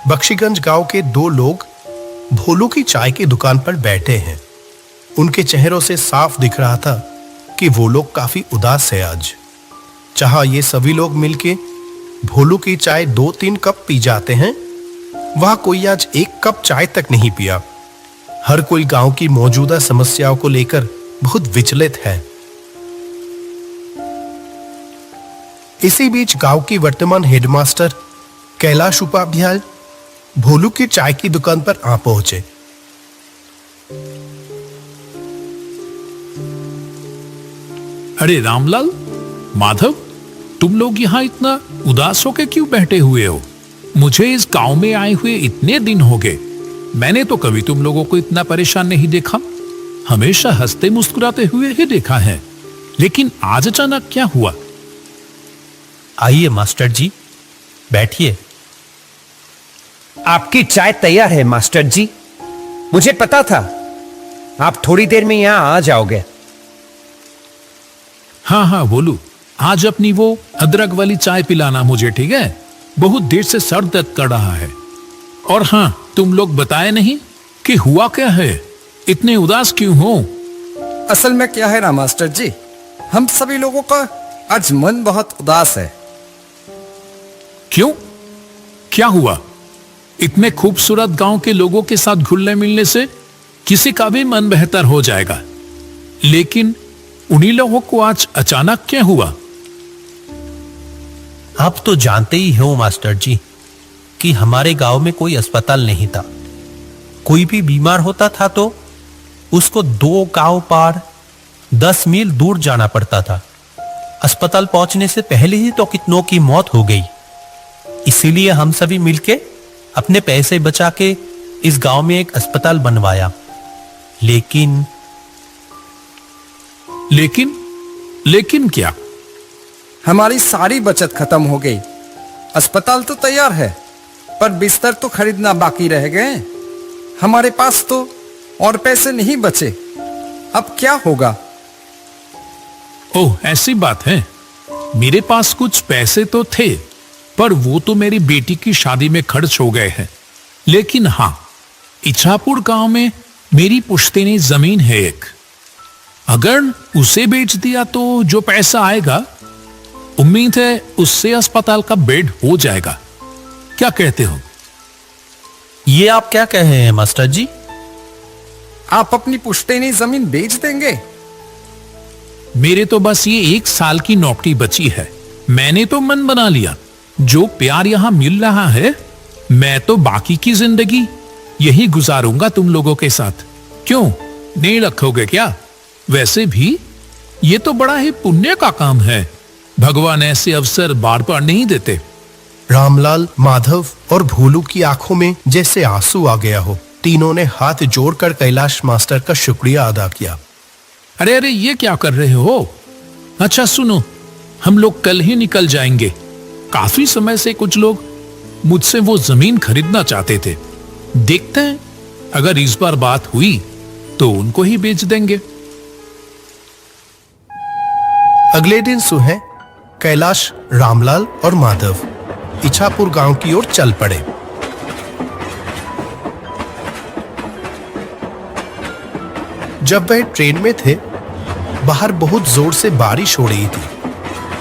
बख्शीगंज गांव के दो लोग भोलू की चाय की दुकान पर बैठे हैं। उनके चेहरों से साफ दिख रहा था कि वो लोग काफी उदास है आज। जहां ये सभी लोग मिलके भोलू की चाय 2-3 कप पी जाते हैं, वहां कोई आज 1 कप चाय तक नहीं पिया। हर कोई गांव की मौजूदा समस्याओं को लेकर बहुत विचलित है। इसी बीच गांव की वर्तमान हेडमास्टर कैलाश उपाध्याय भोलू की चाय की दुकान पर आ पहुंचे। अरे रामलाल, माधव, तुम लोग यहाँ इतना उदास होकर क्यों बैठे हुए हो? मुझे इस गांव में आए हुए इतने दिन हो गए, मैंने तो कभी तुम लोगों को इतना परेशान नहीं देखा। हमेशा हंसते मुस्कुराते हुए ही देखा है, लेकिन आज अचानक क्या हुआ? आइए मास्टर जी, बैठिए। आपकी चाय तैयार है मास्टर जी। मुझे पता था आप थोड़ी देर में यहां आ जाओगे। हाँ हाँ बोलू, आज अपनी वो अदरक वाली चाय पिलाना मुझे, ठीक है? बहुत देर से सर दर्द कर रहा है। और हाँ, तुम लोग बताए नहीं कि हुआ क्या है, इतने उदास क्यों हो? असल में क्या है ना मास्टर जी, हम सभी लोगों का आज मन बहुत उदास है। क्यों? क्या हुआ? इतने खूबसूरत गांव के लोगों के साथ घुलने मिलने से किसी का भी मन बेहतर हो जाएगा, लेकिन उन्हीं लोगों को आज अचानक क्या हुआ? आप तो जानते ही हो मास्टर जी कि हमारे गांव में कोई अस्पताल नहीं था। कोई भी बीमार होता था तो उसको 2 गांव पार 10 मील दूर जाना पड़ता था। अस्पताल पहुंचने से पहले ही तो कितनों की मौत हो गई। इसीलिए हम सभी मिलके अपने पैसे बचा के इस गांव में एक अस्पताल बनवाया। लेकिन क्या? हमारी सारी बचत खत्म हो गई। अस्पताल तो तैयार है, पर बिस्तर तो खरीदना बाकी रह गए। हमारे पास तो और पैसे नहीं बचे। अब क्या होगा? ओह, ऐसी बात है। मेरे पास कुछ पैसे तो थे, पर वो तो मेरी बेटी की शादी में खर्च हो गए हैं। लेकिन हाँ, इच्छापुर गांव में मेरी पुश्तैनी जमीन है एक। अगर उसे बेच दिया तो जो पैसा आएगा, उम्मीद है उससे अस्पताल का बेड हो जाएगा। क्या कहते हो? ये आप क्या कह रहे हैं मास्टर जी? आप अपनी पुश्तैनी जमीन बेच देंगे? मेरे तो बस ये 1 साल की नौकरी बची है। मैंने तो मन बना लिया, जो प्यार यहां मिल रहा है, मैं तो बाकी की जिंदगी यही गुजारूंगा तुम लोगों के साथ। क्यों, नहीं रखोगे क्या? वैसे भी ये तो बड़ा ही पुण्य का काम है। भगवान ऐसे अवसर बार बार नहीं देते। रामलाल, माधव और भोलू की आंखों में जैसे आंसू आ गया हो। तीनों ने हाथ जोड़कर कैलाश मास्टर का शुक्रिया अदा किया। अरे अरे, ये क्या कर रहे हो? अच्छा सुनो, हम लोग कल ही निकल जाएंगे। काफी समय से कुछ लोग मुझसे वो जमीन खरीदना चाहते थे। देखते हैं, अगर इस बार बात हुई तो उनको ही बेच देंगे। अगले दिन सुबह कैलाश, रामलाल और माधव इच्छापुर गांव की ओर चल पड़े। जब वह ट्रेन में थे, बाहर बहुत जोर से बारिश हो रही थी।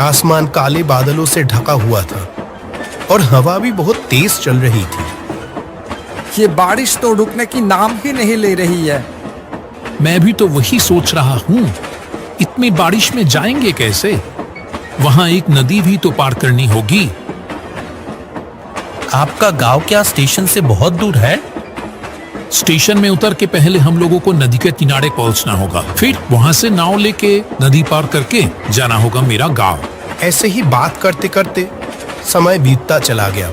आसमान काले बादलों से ढका हुआ था और हवा भी बहुत तेज चल रही थी। ये बारिश तो रुकने की नाम ही नहीं ले रही है। मैं भी तो वही सोच रहा हूं, इतनी बारिश में जाएंगे कैसे? वहां एक नदी भी तो पार करनी होगी। आपका गांव क्या स्टेशन से बहुत दूर है? स्टेशन में उतर के पहले हम लोगों को नदी के किनारे पहुंचना होगा, फिर वहां से नाव लेके नदी पार करके जाना होगा मेरा गांव। ऐसे ही बात करते करते समय बीतता चला गया।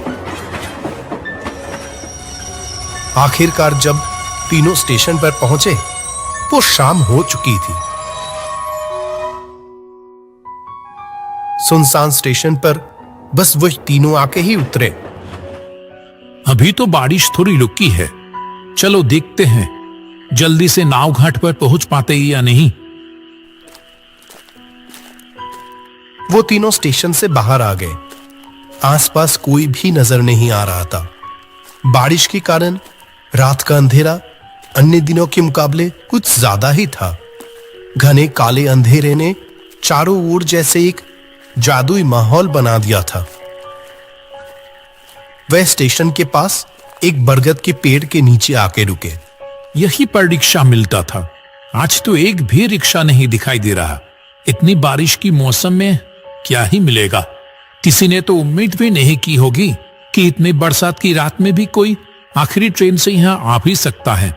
आखिरकार जब तीनों स्टेशन पर पहुंचे, वो शाम हो चुकी थी। सुनसान स्टेशन पर बस वही तीनों आके ही उतरे। अभी तो बारिश थोड़ी रुकी है, चलो देखते हैं जल्दी से नाव घाट पर पहुंच पाते ही या नहीं। वो तीनों स्टेशन से बाहर आ गए। आसपास कोई भी नजर नहीं आ रहा था। बारिश के कारण रात का अंधेरा अन्य दिनों के मुकाबले कुछ ज्यादा ही था। घने काले अंधेरे ने चारों ओर जैसे एक जादुई माहौल बना दिया था। वह स्टेशन के पास एक बरगद के पेड़ के नीचे आके रुके। यहीं पर रिक्शा मिलता था। आज तो एक भी रिक्शा नहीं दिखाई दे रहा। इतनी बारिश की मौसम में क्या ही मिलेगा। किसी ने तो उम्मीद भी नहीं की होगी कि इतनी बरसात की रात में भी कोई आखिरी ट्रेन से यहां आ भी सकता है।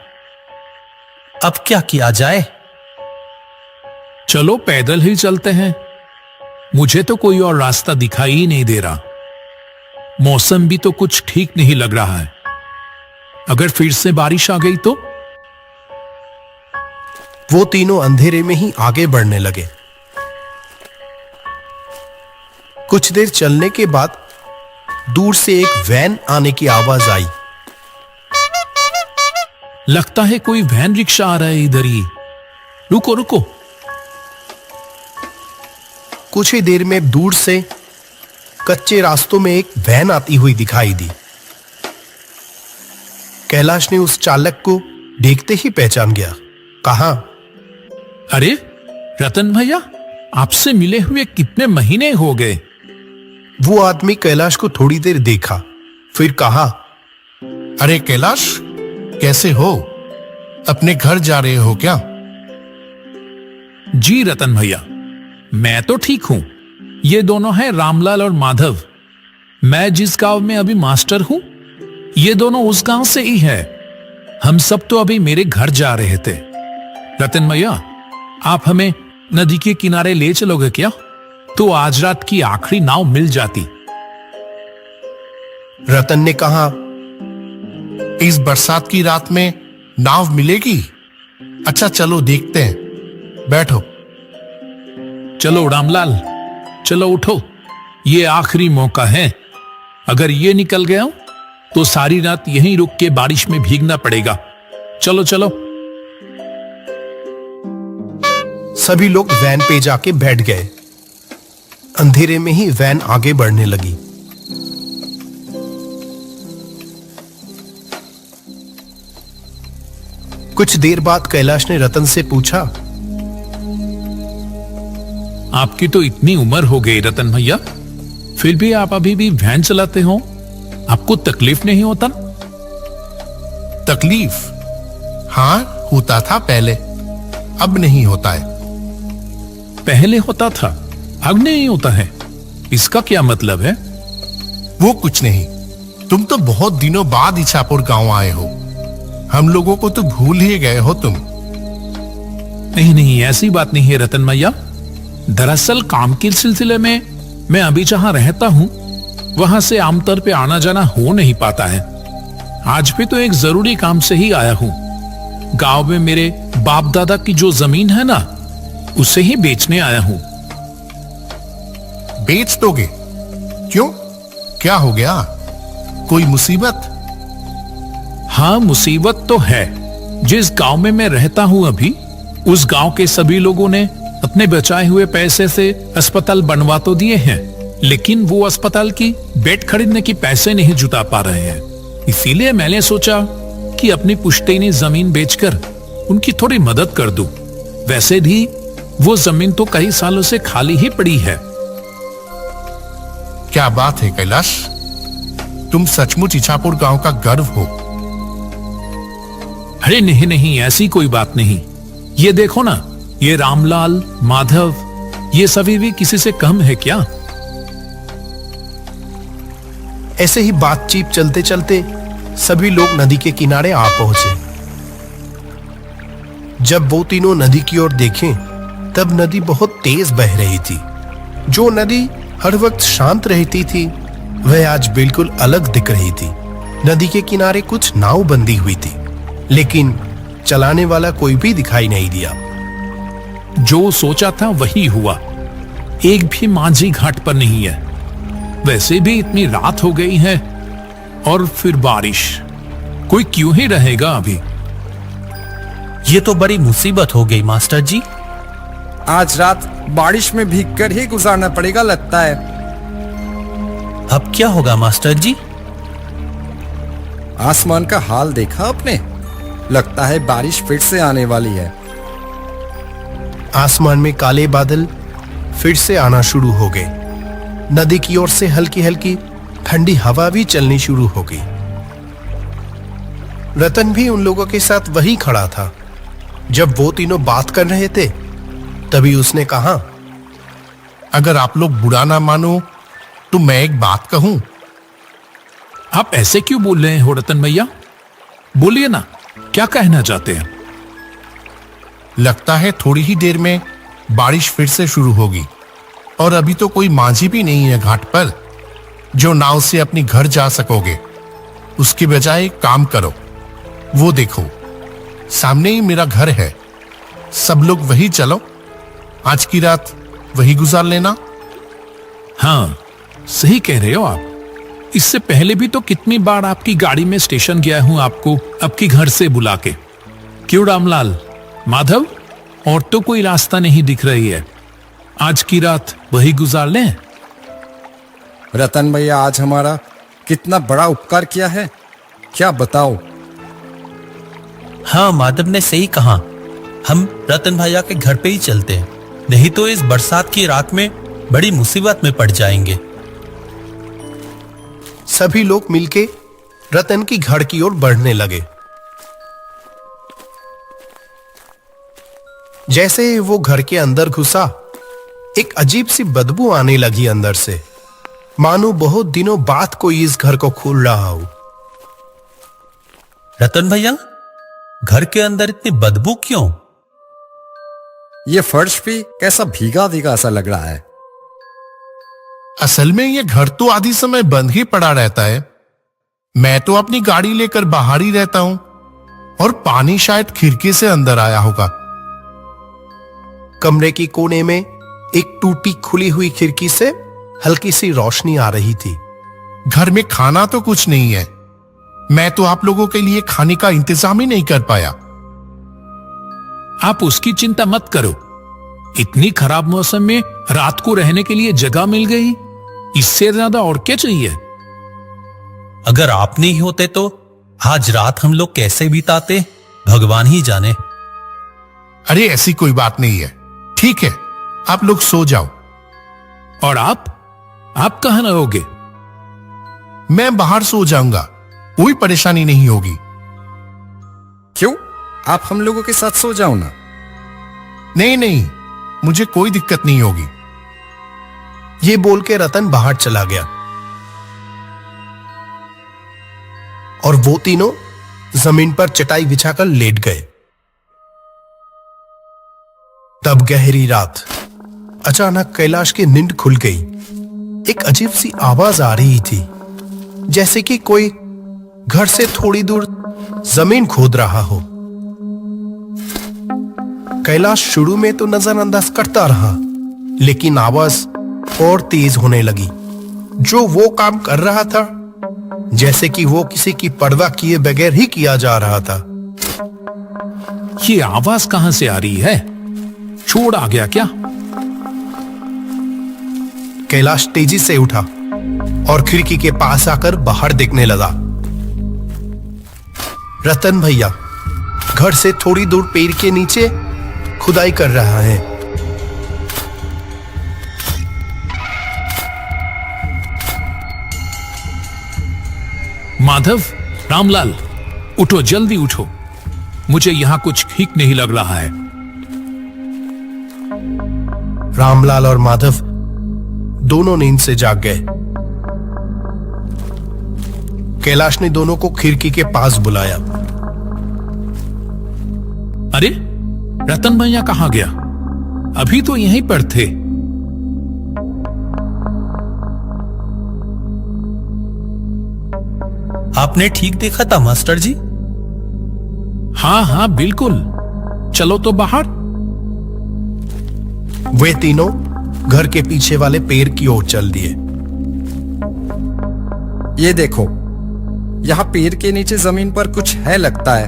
अब क्या किया जाए? चलो पैदल ही चलते हैं। मुझे तो कोई और रास्ता दिखाई ही नहीं दे रहा। मौसम भी तो कुछ ठीक नहीं लग रहा है। अगर फिर से बारिश आ गई तो? वो तीनों अंधेरे में ही आगे बढ़ने लगे। कुछ देर चलने के बाद दूर से एक वैन आने की आवाज आई। लगता है कोई वैन रिक्शा आ रहा है इधर ही। रुको रुको। कुछ ही देर में दूर से कच्चे रास्तों में एक वैन आती हुई दिखाई दी। कैलाश ने उस चालक को देखते ही पहचान गया। कहा, अरे रतन भैया, आपसे मिले हुए कितने महीने हो गए। वो आदमी कैलाश को थोड़ी देर देखा, फिर कहा, अरे कैलाश, कैसे हो? अपने घर जा रहे हो क्या? जी रतन भैया, मैं तो ठीक हूं। ये दोनों हैं रामलाल और माधव। मैं जिस गांव में अभी मास्टर हूं, ये दोनों उस गांव से ही है। हम सब तो अभी मेरे घर जा रहे थे। रतन भैया, आप हमें नदी के किनारे ले चलोगे क्या? तो आज रात की आखिरी नाव मिल जाती। रतन ने कहा, इस बरसात की रात में नाव मिलेगी? अच्छा चलो देखते हैं, बैठो। चलो रामलाल, चलो उठो। ये आखिरी मौका है। अगर ये निकल गया तो सारी रात यहीं रुक के बारिश में भीगना पड़ेगा। चलो चलो। सभी लोग वैन पे जाके बैठ गए। अंधेरे में ही वैन आगे बढ़ने लगी। कुछ देर बाद कैलाश ने रतन से पूछा, आपकी तो इतनी उम्र हो गई रतन भैया, फिर भी आप अभी भी वैन चलाते हो? आपको तकलीफ नहीं होता? तकलीफ? हाँ, होता था पहले, अब नहीं होता है। पहले होता था, अब नहीं होता है। इसका क्या मतलब है? वो कुछ नहीं। तुम तो बहुत दिनों बाद इछापुर गांव आए हो। हम लोगों को तो भूल ही गए हो तुम। नहीं नहीं, ऐसी बात नहीं है रतन भैया। दरअसल काम के सिलसिले में मैं अभी जहां रहता हूं, वहां से आमतौर पे आना जाना हो नहीं पाता है। आज भी तो एक जरूरी काम से ही आया हूं। गांव में मेरे बाप दादा की जो जमीन है ना, उसे ही बेचने आया हूं। बेच दोगे? क्यों, क्या हो गया? कोई मुसीबत? हाँ, मुसीबत तो है। जिस गांव में मैं रहता हूं अभी, उस गांव के सभी लोगों ने अपने बचाए हुए पैसे से अस्पताल बनवा तो दिए हैं, लेकिन वो अस्पताल की बेड खरीदने की पैसे नहीं जुटा पा रहे हैं। इसीलिए मैंने सोचा कि अपनी पुश्तैनी जमीन बेचकर उनकी थोड़ी मदद कर दूं। वैसे भी वो जमीन तो कई सालों से खाली ही पड़ी है। क्या बात है कैलाश, तुम सचमुच इछापुर गांव का गर्व हो। अरे नहीं नहीं, ऐसी कोई बात नहीं। ये देखो ना, ये रामलाल, माधव, ये सभी भी किसी से कम है क्या? ऐसे ही बातचीत चलते चलते सभी लोग नदी के किनारे आ पहुंचे। जब वो तीनों नदी की ओर देखें, तब नदी बहुत तेज बह रही थी। जो नदी हर वक्त शांत रहती थी, वह आज बिल्कुल अलग दिख रही थी। नदी के किनारे कुछ नाव बंधी हुई थी, लेकिन चलाने वाला कोई भी दिखाई नहीं दिया। जो सोचा था वही हुआ। एक भी माझी घाट पर नहीं है। वैसे भी इतनी रात हो गई है और फिर बारिश। कोई क्यों ही रहेगा अभी? ये तो बड़ी मुसीबत हो गई मास्टर जी। आज रात बारिश में भीगकर ही गुजारना पड़ेगा लगता है। अब क्या होगा मास्टर जी? आसमान का हाल देखा आपने? लगता है बारिश फिर से आने वाली है। आसमान में काले बादल फिर से आना शुरू हो गए। नदी की ओर से हल्की हल्की ठंडी हवा भी चलनी शुरू हो गई। रतन भी उन लोगों के साथ वहीं खड़ा था। जब वो तीनों बात कर रहे थे तभी उसने कहा, अगर आप लोग बुरा ना मानो तो मैं एक बात कहूं। आप ऐसे क्यों बोल रहे हो रतन भैया? बोलिए ना, क्या कहना चाहते हैं? लगता है थोड़ी ही देर में बारिश फिर से शुरू होगी और अभी तो कोई माझी भी नहीं है घाट पर जो नाव से अपनी घर जा सकोगे। उसके बजाय एक काम करो, वो देखो सामने ही मेरा घर है। सब लोग वही चलो, आज की रात वही गुजार लेना। हाँ, सही कह रहे हो आप। इससे पहले भी तो कितनी बार आपकी गाड़ी में स्टेशन गया हूं आपको आपके घर से बुला के। क्यों रामलाल, माधव, और तो कोई रास्ता नहीं दिख रही है। आज की रात वही गुजार लें। रतन भैया आज हमारा कितना बड़ा उपकार किया है, क्या बताओ। हाँ, माधव ने सही कहा। हम रतन भैया के घर पे ही चलते हैं, नहीं तो इस बरसात की रात में बड़ी मुसीबत में पड़ जाएंगे। सभी लोग मिलके रतन की घर की ओर बढ़ने लगे। जैसे वो घर के अंदर घुसा, एक अजीब सी बदबू आने लगी अंदर से, मानो बहुत दिनों बाद कोई इस घर को खोल रहा हो। रतन भैया, घर के अंदर इतनी बदबू क्यों? ये फर्श भी कैसा भीगा भीगा सा लग रहा है। असल में ये घर तो आधी समय बंद ही पड़ा रहता है। मैं तो अपनी गाड़ी लेकर बाहर ही रहता हूं और पानी शायद खिड़की से अंदर आया होगा। कमरे की कोने में एक टूटी खुली हुई खिड़की से हल्की सी रोशनी आ रही थी। घर में खाना तो कुछ नहीं है। मैं तो आप लोगों के लिए खाने का इंतजाम ही नहीं कर पाया। आप उसकी चिंता मत करो। इतनी खराब मौसम में रात को रहने के लिए जगह मिल गई, इससे ज्यादा और क्या चाहिए। अगर आप नहीं होते तो आज रात हम लोग कैसे बिताते, भगवान ही जाने। अरे ऐसी कोई बात नहीं है। ठीक है, आप लोग सो जाओ। और आप कहां रहोगे? मैं बाहर सो जाऊंगा, कोई परेशानी नहीं होगी। क्यों, आप हम लोगों के साथ सो जाओ ना। नहीं नहीं, मुझे कोई दिक्कत नहीं होगी। ये बोल के रतन बाहर चला गया और वो तीनों जमीन पर चटाई बिछाकर लेट गए। तब गहरी रात, अचानक कैलाश की नींद खुल गई। एक अजीब सी आवाज आ रही थी, जैसे कि कोई घर से थोड़ी दूर जमीन खोद रहा हो। कैलाश शुरू में तो नजरअंदाज करता रहा, लेकिन आवाज और तेज होने लगी। जो वो काम कर रहा था, जैसे कि वो किसी की परवाह किए बगैर ही किया जा रहा था। ये आवाज कहां से आ रही है? छोड़ आ गया क्या? कैलाश तेजी से उठा और खिड़की के पास आकर बाहर देखने लगा। रतन भैया घर से थोड़ी दूर पेड़ के नीचे खुदाई कर रहा है। माधव, रामलाल, उठो, जल्दी उठो। मुझे यहां कुछ ठीक नहीं लग रहा है। रामलाल और माधव दोनों नींद से जाग गए। कैलाश ने दोनों को खिड़की के पास बुलाया। अरे, रतन भैया कहां गया? अभी तो यहीं पर थे। आपने ठीक देखा था मास्टर जी? हाँ हाँ बिल्कुल। चलो तो बाहर। वे तीनों घर के पीछे वाले पेड़ की ओर चल दिए। ये देखो, यहाँ पेड़ के नीचे जमीन पर कुछ है लगता है।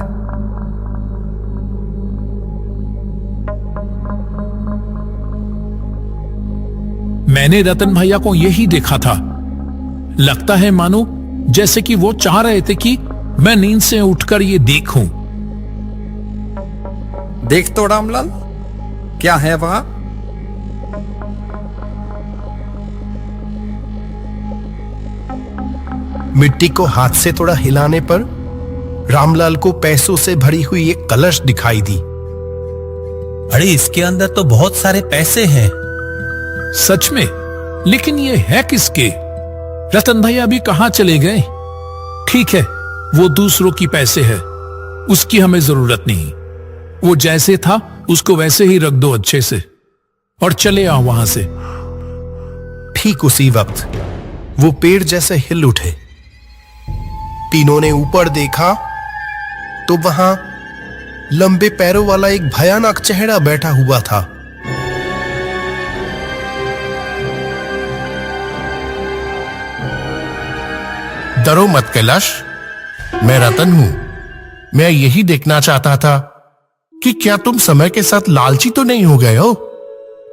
मैंने रतन भैया को यही देखा था। लगता है मानो जैसे कि वो चाह रहे थे कि मैं नींद से उठकर ये देखूं। देख तो रामलाल, क्या है वहां? मिट्टी को हाथ से थोड़ा हिलाने पर रामलाल को पैसों से भरी हुई एक कलश दिखाई दी। अरे इसके अंदर तो बहुत सारे पैसे हैं। सच में? लेकिन ये है किसके? रतन भैया अभी कहां चले गए? ठीक है, वो दूसरों की पैसे है, उसकी हमें जरूरत नहीं। वो जैसे था उसको वैसे ही रख दो अच्छे से और चले आओ वहां से। ठीक उसी वक्त वो पेड़ जैसे हिल उठे। तीनों ने ऊपर देखा तो वहां लंबे पैरों वाला एक भयानक चेहरा बैठा हुआ था। डरो मत कैलाश, मैं रतन हूं। मैं यही देखना चाहता था कि क्या तुम समय के साथ लालची तो नहीं हो गए हो।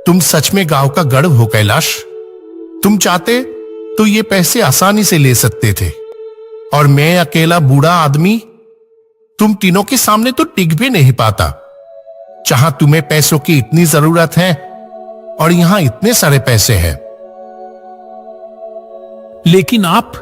तुम सच में गांव का गढ़ हो कैलाश। तुम चाहते तो ये पैसे आसानी से ले सकते थे, और मैं अकेला बूढ़ा आदमी तुम तीनों के सामने तो टिक भी नहीं पाता। जहां तुम्हें पैसों की इतनी जरूरत है और यहां इतने सारे पैसे हैं। लेकिन आप